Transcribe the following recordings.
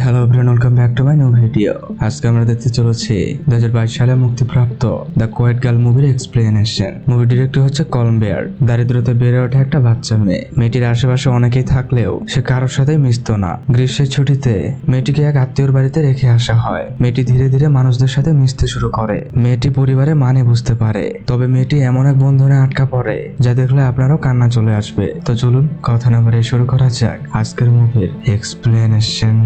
Hello everyone, welcome back to my new video. আজকে আমরা দেখতে চলেছি 2022 সালে মুক্তিপ্রাপ্ত দ্য কোয়েট গার্ল মুভির এক্সপ্লেনেশন। মুভি ডিরেক্টর হচ্ছে কলম বেয়ার। দারিদ্রতে বেড়ে ওঠা একটা বাচ্চা মেয়ে। মেয়েটির আশেপাশে অনেকেই থাকলেও সে কারোর সাথেই মিশত না। গ্রীষ্মের ছুটিতে মেয়েটিকে এক আত্মীয়র বাড়িতে রেখে আসা হয়। মেয়েটি ধীরে ধীরে মানুষদের সাথে মিশতে শুরু করে। মেয়েটি পরিবারে মানে বুঝতে পারে, তবে মেয়েটি এমন এক বন্ধনে আটকা পড়ে যা দেখলে আপনারও কান্না চলে আসবে। তো চলুন কথা না বাড়িয়ে শুরু করা যাক আজকের মুভির এক্সপ্লেনেশন।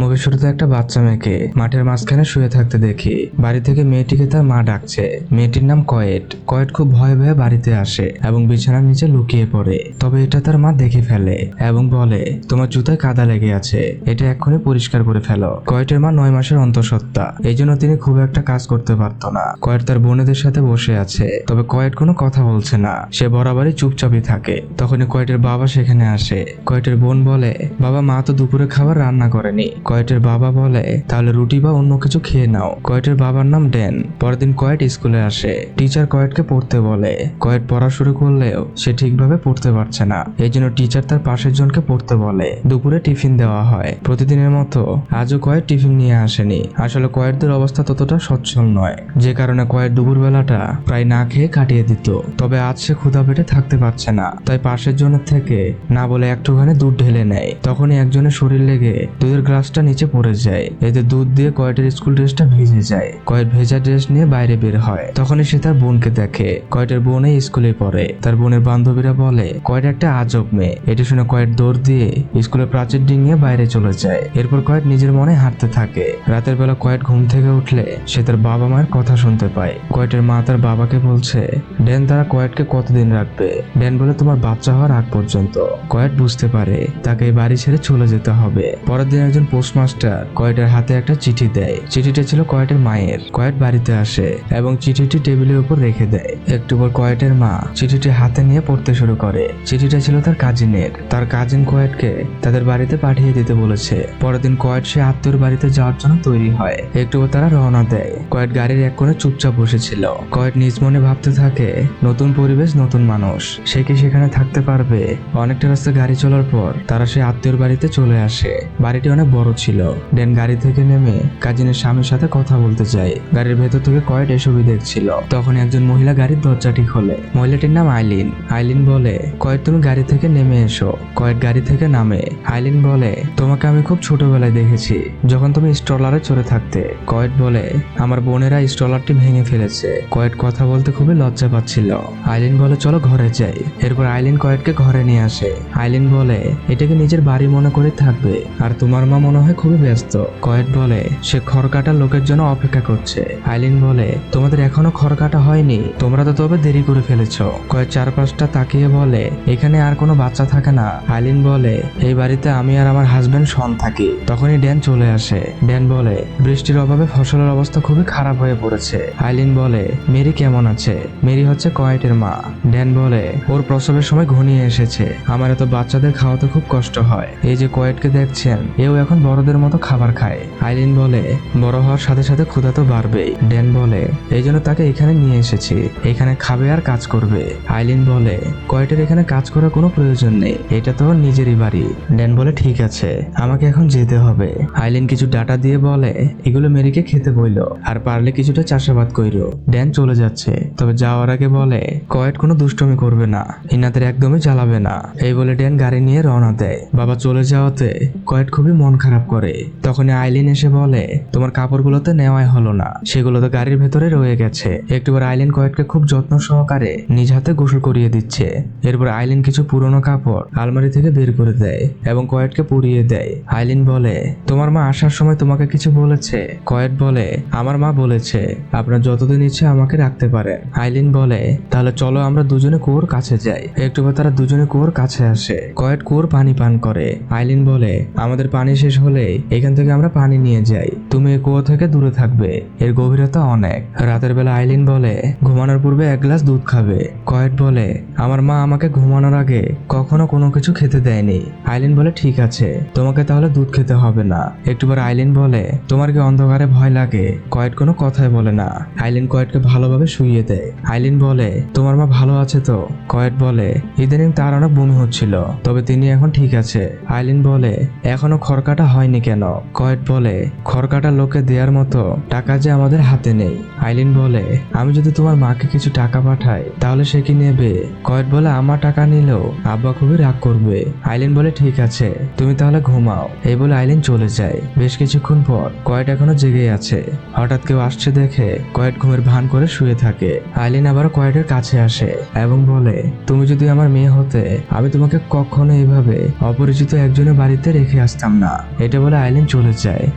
মুভির শুরুতে একটা বাচ্চা মেয়েকে মাঠের মাঝখানে শুয়ে থাকতে দেখি। বাড়ি থেকে মেয়েটিকে তার মা ডাকছে। মেয়েটির নাম কয়েট। কয়েট খুব ভয়ে ভয়ে বাড়িতে আসে এবং বিছানার নিচে লুকিয়ে পড়ে। তবে এটা তার মা দেখে ফেলে এবং বলে, তোমার জুতায় কাদা লেগে আছে, এটা এক্ষুনি পরিষ্কার করে ফেলো। কয়েটের মা 9 মাসের অন্তঃসত্ত্বা, এই জন্য তিনি খুব একটা কাজ করতে পারতো না। কয়েট তার বোনেদের সাথে বসে আছে, তবে কয়েট কোনো কথা বলছে না। সে বরাবরই চুপচাপই থাকে। তখনই কয়েটের বাবা সেখানে আসে। কয়েটের বোন বলে, বাবা, মা তো দুপুরে খাবার রান্না করেনি। কয়েটের বাবা বলে, তাহলে রুটি বা অন্য কিছু খেয়ে নাও। কয়েটের বাবার নাম ড্যান। পরের দিন কয়েট স্কুলে আসে। টিচার কয়েটকে পড়তে বলে। কয়েট পড়া শুরু করলেও সে ঠিকভাবে পড়তে পারছে না, এই জন্য টিচার তার পাশের জনকে পড়তে বলে। দুপুরে টিফিন দেওয়া হয়। প্রতিদিনের মতো আজও কয়েট টিফিন নিয়ে আসেনি। আসলে কয়েটদের অবস্থা ততটা সচ্ছল নয়, যে কারণে কয়েট দুপুরবেলাটা প্রায় না খেয়ে কাটিয়ে দিত। তবে আজ সে ক্ষুধা পেটে থাকতে পারছে না, তাই পাশের জনের থেকে না বলে একটুখানি দুধ ঢেলে নেয়। তখনই একজনের শরীর লেগে দুধের গ্লাসটা নিচে পড়ে যায়। এতে দুধ দিয়ে কয়েটের স্কুল ড্রেসটা ভিজে যায়। কয়েট ভেজা ড্রেস নিয়ে বাইরে বের হয়। তখনই সে তার বোনকে দেখে। কয়েটের বোন এই স্কুলে পড়ে। তার বোনের বান্ধবীরা বলে, কয়েট একটা আজব মেয়ে। এটা শুনে কয়েট দৌড় দিয়ে স্কুলের প্রাচীর ডিঙিয়ে বাইরে চলে যায়। এরপর কয়েট নিজের মনে হাঁটতে থাকে। রাতের বেলা কয়েট ঘুম থেকে উঠলে সে তার বাবা মায়ের কথা শুনতে পায়। কয়েটের মা তার বাবাকে বলছে, ড্যান তারা কয়েটকে কতদিন রাখবে? ড্যান বলে, তোমার বাচ্চা হওয়ার আগ পর্যন্ত। কয়েট বুঝতে পারে তাকে এই বাড়ি ছেড়ে চলে যেতে হবে। পরের দিন একজন পোস্টমাস্টার কয়েটের হাতে একটা চিঠি দেয়। চিঠিটা ছিল কয়েটের মায়ের। কয়েট বাড়িতে আসে এবং চিঠিটি টেবিলের উপর রেখে দেয়। একটু পর কয়েটের মা চিঠিটি হাতে নিয়ে পড়তে শুরু করে। চিঠিটা ছিল তার কাজিনের। তার কাজিন কয়েটকে তাদের বাড়িতে পাঠিয়ে দিতে বলেছে। পরের দিন কয়েট সে আত্মীয়র বাড়িতে যাওয়ার জন্য তৈরি হয়। একটু পর তারা রওনা দেয়। কয়েট গাড়ির এক কোণে চুপচাপ বসেছিল। কয়েট নিজ মনে ভাবতে থাকে, নতুন পরিবেশ, নতুন মানুষ, সে কি সেখানে থাকতে পারবে? অনেকটা রাস্তা গাড়ি চলার পর তারা সে আত্মীয়র বাড়িতে চলে আসে। বাড়িটি অনেক বড় ছিল। ড্যান গাড়ি থেকে নেমে কাজিনের স্বামীর সাথে কথা বলতে যায়। গাড়ির ভেতর থেকে কয়েট এসবই দেখছিল। তখন একজন মহিলা গাড়ির দরজাটি খোলে। মহিলাটির নাম আইলিন। আইলিন বলে, কয়েট তুমি গাড়ি থেকে নেমে এসো। কয়েট গাড়ি থেকে নামে। আইলিন বলে, তোমাকে আমি খুব ছোটবেলায় দেখেছি, যখন তুমি স্ট্রলারে চড়ে থাকতে। কয়েট বলে, আমার বোনেরা স্ট্রলারটি ভেঙে ফেলেছে। কয়েট কথা বলতে খুবই লজ্জা পাচ্ছিল। আইলিন বলে, চলো ঘরে যাই। এরপর আইলিন কয়েটকে ঘরে নিয়ে আসে। আইলিন বলে, এটাকে নিজের বাড়ি মনে করে থাকবে, আর তোমার মা মনে হয় খুবই ব্যস্ত। কয়েট বলে, সে খড় কাটার লোকের জন্য অপেক্ষা করছে। আইলিন বলে, তোমাদের এখনো খড় কাটা হয়নি, তোমরা তো তবে দেরি করে ফেলেছো। কয়েট চারপাশটা তাকিয়ে বলে, এখানে আর কোনো বাচ্চা থাকে না। আইলিন বলে, এই বাড়িতে আমি আর আমার হাজবেন্ড শন থাকি। তখনই ড্যান চলে আসে। ড্যান বলে, বৃষ্টির অভাবে ফসলের অবস্থা খুবই খারাপ হয়ে পড়েছে। আইলিন বলে, মেরি কেমন আছে? মেরি হচ্ছে কয়েটের মা। ড্যান বলে, ওর প্রসবের সময় ঘনিয়ে এসেছে, আমার এত বাচ্চাদের খাওয়াতে খুব কষ্ট হয়। এই যে কয়েটকে দেখছেন, এও এখন বড়দের মতো খাবার খায়। আইলিন বলে, বড় হওয়ার সাথে সাথে ক্ষুধা তো বাড়বেই। ড্যান বলে, এই জন্য তাকে এখানে নিয়ে এসেছি, এখানে খাবে আর কাজ করবে। আইলিন বলে, কয়েটের এখানে কাজ করার কোনো প্রয়োজন নেই, এটা তো ওর নিজেরই বাড়ি। ড্যান বলে, ঠিক আছে, আমাকে এখন যেতে হবে। আইলিন কিছু ডাটা দিয়ে বলে, এগুলো মেরিকে খেতে বইলো, আর পারলে কিছুটা চাষাবাদ কইরো। ড্যান চলে যাচ্ছে, তবে যাওয়ার আগে বলে, কয়েট কোনো দুষ্টমি করবে না, ইনাদের একদমই জ্বালাবে না। এই বলে ড্যান গাড়ি নিয়ে রওনা দেয়। বাবা চলে যাওয়াতে কয়েট খুবই মন খারাপ করে। তখনই আইলিন এসে বলে, তোমার কাপড়গুলোতে নেওয়াই হলো না, সেগুলো তো গাড়ির ভেতরে রয়ে গেছে। একটুবার আইলিন কয়েটকে খুব যত্ন সহকারে নিজ হাতে গোসল করিয়ে দিচ্ছে। এরপর আইলিন কিছু পুরনো কাপড় আলমারি থেকে বের করে দেয় এবং কয়েটকে পরিয়ে দেয়। আইলিন বলে, তোমার মা আসার সময় তোমাকে কিছু বলেছে? কয়েট বলে, আমার মা বলেছে আপনার যতদিন ইচ্ছে আমাকে রাখতে পারেন। আইলিন বলে, তাহলে চলো আমরা দুজনে কুয়োর কাছে যাই। একটুবার তারা দুজনে কুয়োর কাছে আসে। কয়েট কুয়োর পানি পান করে। আইলিন বলে, আমাদের পানি শেষ হলে বলে এখান থেকে আমরা পানি নিয়ে যাই, তুমি এই কুয়ো থেকে দূরে থাকবে, এর গভীরতা অনেক। রাতের বেলা আইলিন বলে ঘুমানোর পূর্বে এক গ্লাস দুধ খাবে। কয়েট বলে আমার মা আমাকে ঘুমানোর আগে কখনো কোনো কিছু খেতে দেয়নি। আইলিন বলে ঠিক আছে, তোমাকে তাহলে দুধ খেতে হবে না। একটু পর আইলিন বলে তোমার কি অন্ধকারে ভয় লাগে? কয়েট কোনো কথাই বলে না। আইলিন কয়েটকে ভালোভাবে শুইয়ে দেয়। আইলিন বলে তোমার মা ভালো আছে তো? কয়েট বলে ইদানিং তার অনেক বমি হচ্ছিল, তবে তিনি এখন ঠিক আছে। আইলিন বলে এখনো খড়কাটা হয়নি কেন? কয়েট বলে খড়কাটা লোকে দেওয়ার মতো টাকা যে আমাদের হাতে নেই। আইলিন বলে আমি যদি তোমার মাকে কিছু টাকা পাঠাই তাহলে সে কি নেবে? কয়েট বলে আমার টাকা নিলেও আব্বা খুবই রাগ করবে। আইলিন বলে ঠিক আছে, তুমি তাহলে ঘুমাও। এই বলে আইলিন চলে যায়। বেশ কিছুক্ষণ পর কয়েট এখনো জেগে আছে। হঠাৎ কেউ আসছে দেখে কয়েট ঘুমের ভান করে শুয়ে থাকে। আইলিন আবার কয়েটের কাছে আসে এবং বলে তুমি যদি আমার মেয়ে হতে আমি তোমাকে কখনো এইভাবে অপরিচিত একজনের বাড়িতে রেখে আসতাম না। এটা বলে আইলিন চলে যায়।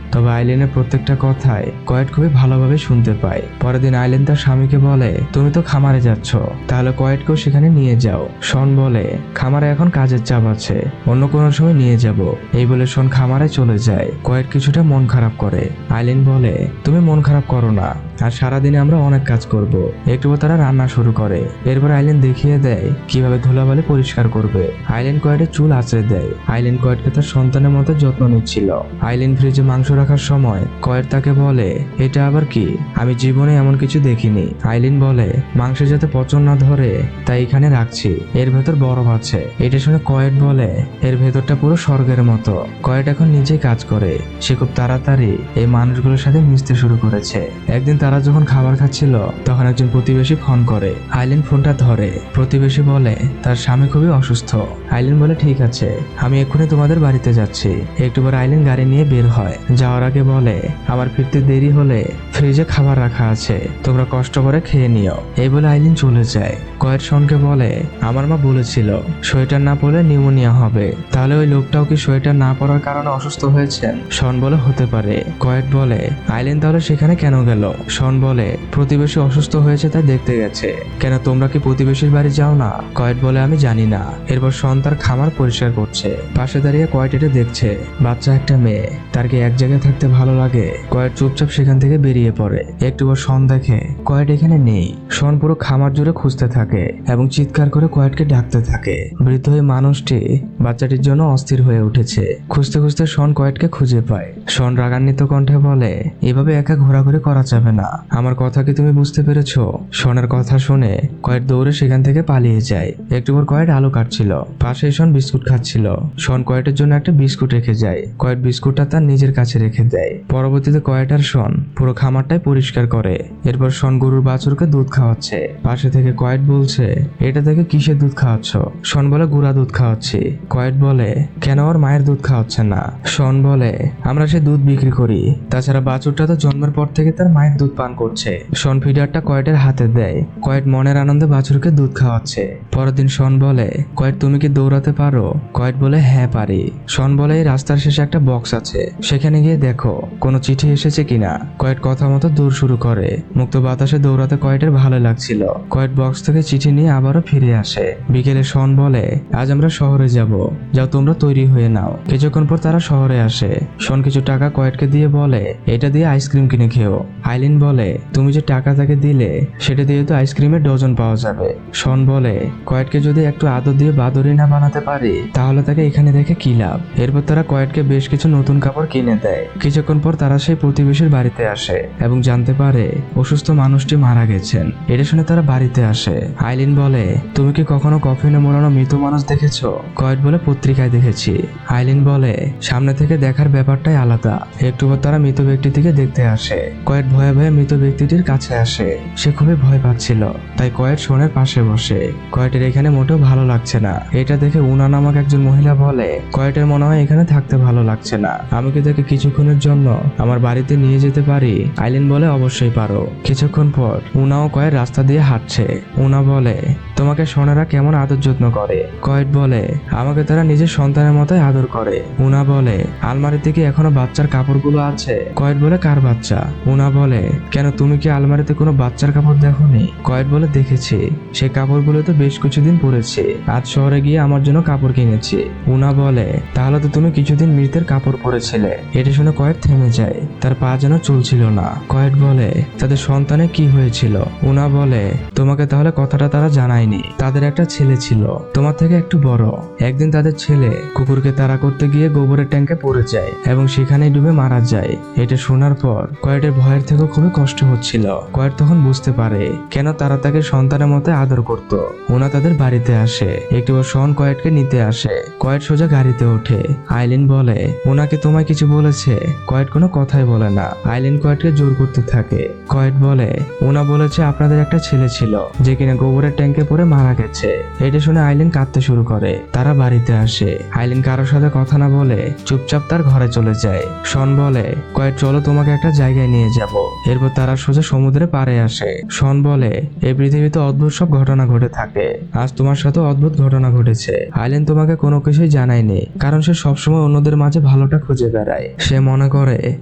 তবে আইলিনের প্রত্যেকটা কথায় কয়েট খুবই ভালোভাবে শুনতে পায়। পরের দিন আইলিন তার স্বামীকে বলে তুমি তো খামারে যাচ্ছ, তাহলে কয়েটকেও সেখানে নিয়ে যাও। শন বলে খামারে এখন কাজের চাপ আছে, অন্য কোনো সময় নিয়ে যাব। এই বলে শন খামারে চলে যায়। কয়েট কিছুটা মন খারাপ করে। আইলিন বলে তুমি মন খারাপ করো না, আর সারাদিনে আমরা অনেক কাজ করব। একটু তারা রান্না শুরু করে। এরপর আইলিন দেখিয়ে দেয় কিভাবে ধুলাবালি পরিষ্কার করবে। আইলিন কয়েটের চুল আঁচড়ে দেয়। আইলিন কয়েটকে তার সন্তানের মতো যত্ন নিচ্ছিল। আইলিন ফ্রিজে মাংস রাখার সময় কয়েট তাকে বলে এটা আবার কি? আমি জীবনে এমন কিছু দেখিনি। আইলিন বলে মাংসে যাতে পচন না ধরে তাই এখানে রাখছি, এর ভেতর বরফ আছে। এটা শুনে কয়েট বলে এর ভেতরটা পুরো স্বর্গের মতো। কয়েট এখন নিজেই কাজ করে। সে খুব তাড়াতাড়ি এই মানুষগুলোর সাথে মিশতে শুরু করেছে। একদিন তারা যখন খাবার খাচ্ছিল তখন একজন প্রতিবেশী ফোন করে। আইলিন ফোনটা ধরে। প্রতিবেশী বলে তার স্বামী খুবই অসুস্থ। আইলিন বলে ঠিক আছে, আমি এক্ষুনি তোমাদের বাড়িতে যাচ্ছি। একটু পর আইলিন গাড়ি নিয়ে বের হয়। যাওয়ার আগে বলে আমার ফিরতে দেরি হলে ফ্রিজে খাবার রাখা আছে, তোমরা কষ্ট করে খেয়ে নিও। এই বলে আইলিন চলে যায়। কয়েট শনকে বলে আমার মা বলেছিল সোয়েটার না পরলে নিউমোনিয়া হবে, তাহলে ওই লোকটাও কি সোয়েটার না পরার কারণে অসুস্থ হয়েছেন? শন বলে হতে পারে। কয়েট বলে আইলিন তাহলে সেখানে কেন গেল? শন বলে প্রতিবেশী অসুস্থ হয়েছে তাই দেখতে গেছে। কেন তোমরা কি প্রতিবেশীর বাড়ি যাও না? কয়েট বলে আমি জানি না। এরপর শন তার খামার পরিষ্কার করছে। পাশে দাঁড়িয়ে কয়েট এটা দেখছে। বাচ্চা একটা মেয়ে, তার কি এক জায়গায় থাকতে ভালো লাগে? কয়েট চুপচাপ সেখান থেকে বেরিয়ে পড়ে। একটু পর শন দেখে কয়েট এখানে নেই। শন পুরো খামার জুড়ে খুঁজতে থাকে এবং চিৎকার করে কয়েটকে ডাকতে থাকে। বৃদ্ধ এই মানুষটি বাচ্চাটির জন্য অস্থির হয়ে উঠেছে। খুঁজতে খুঁজতে শন কয়েটকে খুঁজে পায়। শন রাগান্বিত কণ্ঠে বলে এভাবে একা ঘোরাঘুরি করা যাবে না, আমার কথা কি তুমি বুঝতে পেরেছো? শনের কথা শুনে কয়েট দৌড়ে সেখান থেকে পালিয়ে যায়। একটু পর কয়েট আলু কাটছিল। পাশে শন বিস্কুট খাচ্ছিল। শন কয়েটের জন্য একটা বিস্কুট রেখে যায়। কয়েট বিস্কুটটা তার নিজের কাছে রেখে দেয়। পরবর্তীতে কয়েট আর শন পুরো খামারটাই পরিষ্কার করে। এরপর শন গরুর বাছুরকে দুধ খাওয়াচ্ছে। পাশে থেকে কয়েট বলছে এটা থেকে কিসের দুধ খাওয়াচ্ছ? শন বলে গুঁড়া দুধ খাওয়াচ্ছি। কয়েট বলে কেন ওর মায়ের দুধ খাওয়াচ্ছে না? শন বলে আমরা সে দুধ বিক্রি করি, তাছাড়া বাছুরটা তো জন্মের পর থেকে তার মায়ের দুধ পান করছে। শন ফিডারটা কয়েটের হাতে দেয়। কয়েট মনের আনন্দে বাছুরকে দুধ খাওয়াচ্ছে। পরের দিন শন বলে কয়েট তুমি কি দৌড়াতে পারো? কয়েট বলে হ্যাঁ পারি। শন বলে এই রাস্তার শেষে একটা বক্স আছে, সেখানে গিয়ে দেখো কোনো চিঠি এসেছে কিনা। কয়েট কথা মতো দৌড় শুরু করে। মুক্ত বাতাসে দৌড়াতে কয়েটের ভালো লাগছিল। কয়েট বক্স থেকে চিঠি নিয়ে আবারও ফিরে আসে। বিকেলে শন বলে আজ আমরা শহরে যাব, যাও তোমরা তৈরি হয়ে নাও। কিছুক্ষণ পর তারা শহরে আসে। শন কিছু টাকা কয়েটকে দিয়ে বলে এটা দিয়ে আইসক্রিম কিনে খেও। আইলিন বলে তুমি যে টাকা তাকে দিলে সেটা দিয়ে তো আইসক্রিমের ডজন পাওয়া যাবে। শন বলে কয়েটকে যদি একটু আদর দিয়ে বাদরি না বানাতে পারি তাহলে তাকে এখানে রেখে কি লাভ। এরপর তারা কয়েটকে বেশ কিছু নতুন কাপড় কিনে দেয়। কিছুক্ষণ পর তারা সেই প্রতিবেশীর বাড়িতে আসে এবং জানতে পারে অসুস্থ মানুষটি মারা গেছেন। এটা শুনে তারা বাড়িতে আসে। আইলিন বলে তুমি কি কখনো কফিনে মোড়ানো মৃত মানুষ দেখেছো? কয়েট বলে পত্রিকায় দেখেছি। আইলিন বলে সামনে থেকে দেখার ব্যাপারটাই আলাদা। একটু পর তারা মৃত ব্যক্তিটিকে দেখতে আসে। কয়েট ভয়ে ভয়ে মৃত ব্যক্তিটির কাছে আসে। সে খুবই ভয় পাচ্ছিল, তাই কয়েট শনের পাশে বসে। কয়েটের এখানে মোটেও ভালো লাগছে না। এটা দেখে উনা নামক একজন মহিলা বলে কয়েটের মনে হয় এখানে থাকতে ভালো লাগছে না, আমি কি তাকে কিছুক্ষণের জন্য আমার বাড়িতে নিয়ে যেতে পারি? আইলিন বলে অবশ্যই পারো। কিছুক্ষণ পর উনাও কয়েট রাস্তা দিয়ে হাঁটছে। উনা বলে তোমাকে শনেরা কেমন আদর যত্ন করে? কয়েট বলে, আমাকে তারা নিজের সন্তানের মতোই আদর করে। উনা বলে, আলমারিতে কি এখনো বাচ্চার কাপড়গুলো আছে? কয়েট বলে, কার বাচ্চা? উনা বলে, কেন তুমি কি আলমারিতে কোনো বাচ্চার কাপড় দেখোনি? কয়েট বলে, দেখেছি, সেই কাপড়গুলো তো বেশ কিছুদিন পরেছি, আজ শহরে গিয়ে আমার জন্য কাপড় কিনেছি। উনা বলে, তাহলে তো তুমি কিছুদিন মৃতের কাপড় পরেছিলে। এটা শুনে কয়েট থেমে যায়, তার পা যেন চলছিল না। কয়েট বলে, তাদের সন্তানের কি হয়েছিল? উনা বলে, তোমাকে তাহলে কথাটা তারা জানায়নি। তাদের একটা ছেলে ছিল, তোমার থেকে একটু বড়। একদিন তাদের ছেলে কুকুরকে তাড়া করতে গিয়ে গোবরের ট্যাঙ্কে পড়ে যায় এবং সেখানেই ডুবে মারা যায়। এটা শোনার পর কয়েটের ভয়ের থেকেও খুবই কষ্ট হচ্ছিল। কয়েট তখন বুঝতে পারে কেন তারা তাকে সন্তানের মতো আদর করত। ওনা তাদের বাড়িতে আসে, একটু শন কয়েটকে নিতে আসে। কয়েট সোজা গাড়িতে ওঠে। আইলিন বলে, ওনাকে তোমায় কিছু বলেছে? কয়েট কোনো কথাই বলে না। আইলিন কয়েটকে জোর করতে থাকে। কয়েট বলে, ওনা বলেছে আপনাদের একটা ছেলে ছিল যে কিনা গোবরের ট্যাঙ্কে পড়ে মারা গেছে। এটা শুনে আইলিন কাঁদতে শুরু করে। তারা বাড়িতে আসে। আইলিন কারোর সাথে কথা না বলে চুপচাপ তার ঘরে চলে যায়। শন বলে, কয়েট চলো তোমাকে একটা জায়গায় নিয়ে যাব। এরপর তারা সোজা সমুদ্রে পাড়ে আসে। শন বলে, এই পৃথিবীতে অদ্ভুত সব ঘটনা ঘটে থাকে, আজ তোমার সাথে অদ্ভুত ঘটনা ঘটেছে। আইলিন তোমাকে কোনো কিছুই জানায়নি, কারণ সে সবসময় অন্যদের মাঝে ভালোটা খুঁজে বেড়ায়। সে মনে করে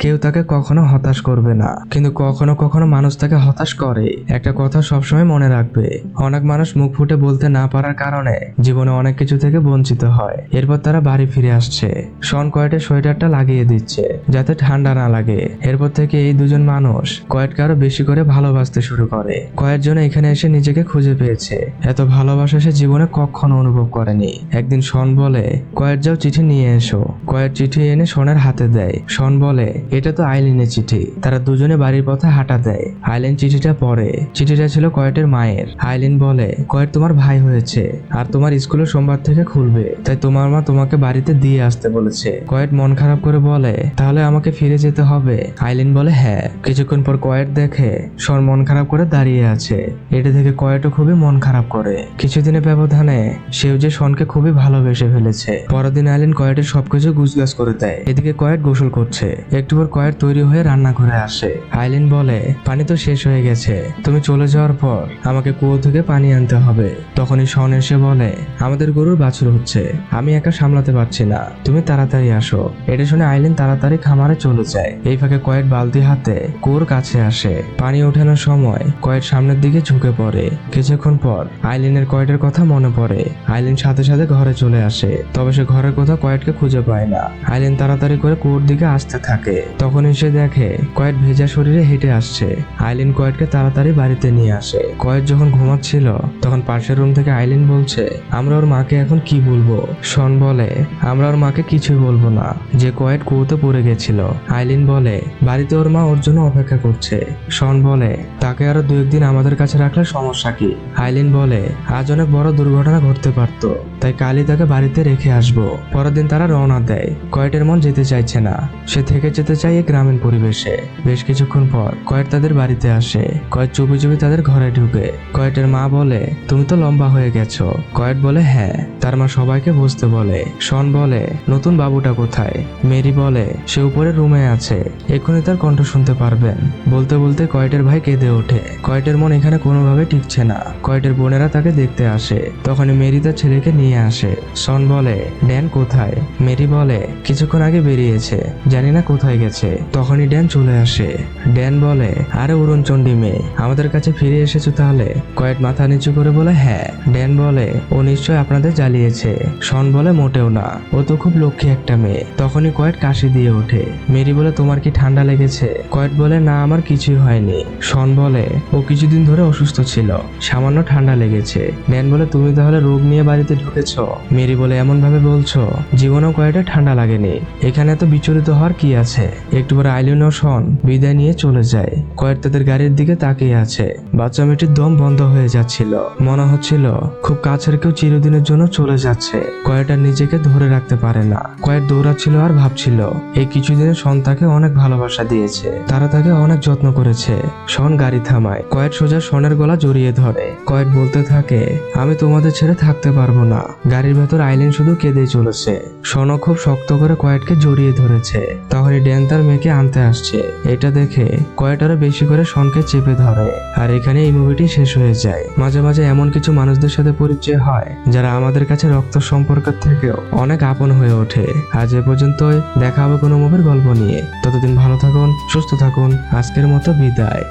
কেউ তাকে কখনো হতাশ করবে না, কিন্তু কখনো কখনো মানুষ তাকে হতাশ করে। একটা কথা সবসময় মনে রাখবে, অনেক মানুষ মুখ ফুটে বলতে না পারার কারণে জীবনে অনেক কিছু থেকে বঞ্চিত হয়। এরপর তারা বাড়ি ফিরে আসছে। শন কয়েটের সোয়েটারটা লাগিয়ে দিচ্ছে যাতে ঠান্ডা না লাগে। এরপর থেকে এই দুজন মানুষ কয়েটকে আরো বেশি করে ভালোবাসতে শুরু করে। কয়েট জন্য এখানে এসে নিজেকে খুঁজে পেয়েছে। এত ভালোবাসা সে জীবনে কখনো অনুভব করেনি। একদিন শন বলে, কয়েট যাও চিঠি নিয়ে এসো। কয়েট চিঠি এনে শনের হাতে দেয়। শন বলে, এটা তো আইলিনের চিঠি। তারা দুজনে বাড়ির পথে হাঁটা দেয়। আইলিন চিঠিটা পড়ে। চিঠিটা ছিল কয়েটের মায়ের। আইলিন বলে, কয়েট তোমার ভাই হয়েছে আর তোমার স্কুলে সোমবার থেকে খুলবে, তাই তোমার মা তোমাকে বাড়িতে দিয়ে আসতে বলেছে। কয়েট মন খারাপ করে বলে, তাহলে আমাকে ফিরে যেতে হবে? আইলিন বলে, হ্যাঁ। কিছুক্ষণ পর কয়েট দেখে শন মন খারাপ করে দাঁড়িয়ে আছে। এটা দেখে কয়েটও খুবই মন খারাপ করে। কিছুদিনের ব্যবধানে সেও যে শনকে খুবই ভালোবেসে ফেলেছে। পরের দিন আইলিন কয়েটের সবকিছু গুছগাছ করে দেয়। এদিকে কয়েট গোসল করছে। একটু পর কয়েট তৈরি হয়ে রান্না করে আসে। আইলিন বলে, পানি তো শেষ হয়ে গেছে, তুমি চলে যাওয়ার পর আমাকে কুয়ো থেকে পানি আনতে হবে। তখনই শন এসে বলে, আমাদের গরুর বাছুর হচ্ছে, আমি একা সামলাতে পারছি না, তুমি তাড়াতাড়ি আসো। এটা শুনে আইলিন তাড়াতাড়ি খামারে চলে যায়। এই ফাঁকে কয়েট বালতি হাতে কুয়োর কাছে আসে। পানি ওঠানোর সময় কয়েট সামনের দিকে ঝুঁকে পড়ে। কিছুক্ষণ পর আইলিনের কয়েটের কথা মনে পড়ে। আইলিন সাথে সাথে ঘরে চলে আসে, তবে সে ঘরের কোথাও কয়েটকে খুঁজে পায় না। আইলিন তাড়াতাড়ি করে কুয়োর দিকে আসতে থাকে। তখনই সে দেখে কয়েট ভেজা শরীরে হেঁটে আসছে। আইলিন কয়েটকে তাড়াতাড়ি বাড়িতে নিয়ে আসে। কয়েট যখন ঘুমাচ্ছিল তখন পাশের রুম থেকে আইলিন বলছে, আমরা ওর মাকে এখন কি বলবো? শন বলে, আমরা ওর মাকে কিছুই বলবো না যে কয়েট কুয়োতে পড়ে গেছিল। আইলিন বলে, বাড়িতে ওর মা ওর জন্য অপেক্ষা করছে। শন বলে, তাকে আরো 2-1 দিন আমাদের কাছে রাখলে সমস্যা কি? আইলিন বলে, আজ অনেক বড় দুর্ঘটনা ঘটতে পারত, তাই কালই তাকে বাড়িতে রেখে আসবো। পরের দিন তারা রওনা দেয়। কয়েটের মন যেতে চাইছে না, সে থেকে যেতে চায় এই গ্রামীণ পরিবেশে। বেশ কিছুক্ষণ পর কয়েট তাদের বাড়িতে আসে। কয়েট চুপি চুপি তাদের ঘরে ঢুকে। কয়েটের মা বলে, তুমি তো লম্বা হয়ে গেছো। কয়েট বলে, হ্যাঁ। তার মা সবাইকে বসতে বলে। শন বলে, নতুন বাবুটা কোথায়? মেরি বলে, সে উপরের রুমে আছে, এক্ষুনি তার কণ্ঠ শুনতে পারবেন। বলতে বলতে কয়েটের ভাই কেঁদে ওঠে। কয়েটের মন এখানে কোনোভাবে টিকছে না। কয়েটের বোনেরা তাকে দেখতে আসে। তখনই মেরি তার ছেলেকে নিয়ে আসে। শন বলে, ড্যান কোথায়? মেরি বলে, কিছুক্ষণ আগে বেরিয়েছে, জানি না কোথায় গেছে। তখনই ড্যান চলে আসে। ড্যান বলে, আরে উড়নচণ্ডী মেয়ে, আমাদের কাছে ফিরে এসেছো তাহলে? কয়েট মাথা নিচু করে বলে, হ্যাঁ। ড্যান বলে, ও নিশ্চয় আপনাদের জ্বালিয়েছে। শন বলে, মোটেও না, ও তো খুব লক্ষ্মী একটা মেয়ে। তখনই কয়েট কাশি দিয়ে ওঠে। মেরি বলে, তোমার কি ঠান্ডা লেগেছে? কয়েট বলে, না, আমার কিছুই হয়নি। শন বলে, ও কিছুদিন ধরে অসুস্থ ছিল, সামান্য ঠান্ডা লেগেছে। ড্যান বলে, তুমি তাহলে রোগ নিয়ে বাড়িতে ঢুকেছো? মেরি বলে, এমন ভাবে বলছো জীবনেও কয়েটের ঠান্ডা লাগেনি, এখানে এত বিচলিত হওয়ার কি আছে? একটু পরে আইলিন ও শন বিদায় নিয়ে চলে যায়। কয়েট তাদের গাড়ির দিকে তাকিয়ে আছে। বাচ্চা মেয়েটির দম বন্ধ হয়ে যাচ্ছিল, মনে হচ্ছিল খুব কাছের কেউ চিরদিনের জন্য চলে যাচ্ছে। কয়েট আর নিজেকে ধরে রাখতে পারে না। কয়েট দৌড়াচ্ছিল আর ভাবছিল এই কিছুদিনে শন তাকে অনেক ভালোবাসা দিয়েছে, তারা তাকে অনেক যত্ন করেছে। শন গাড়ি থামায়, কয়েট সোজা শনের গলা জড়িয়ে ধরে। কয়েট বলতে থাকে, আমি তোমাদের ছেড়ে থাকতে পারবো না। গাড়ির ভেতর আইলিন শুধু কেঁদেই চলেছে। শনও খুব শক্ত করে কয়েটকে জড়িয়ে ধরেছে। তখনই ড্যান তার মেয়েকে আনতে আসছে। এটা দেখে কয়েট আরো বেশি করে শনকে চেপে ধরে। আর এখানে এই মুভিটি শেষ হয়ে যায়। মাঝে মাঝে এমন কিছু মানুষদের সাথে পরিচয় হয় যারা আমাদের কাছে রক্ত সম্পর্কের থেকেও অনেক আপন হয়ে ওঠে। আজ এ পর্যন্তই, দেখা হবে কোনো মুভির গল্প নিয়ে। ততদিন ভালো থাকুন, সুস্থ থাকুন। আজকের মতো বিদায়।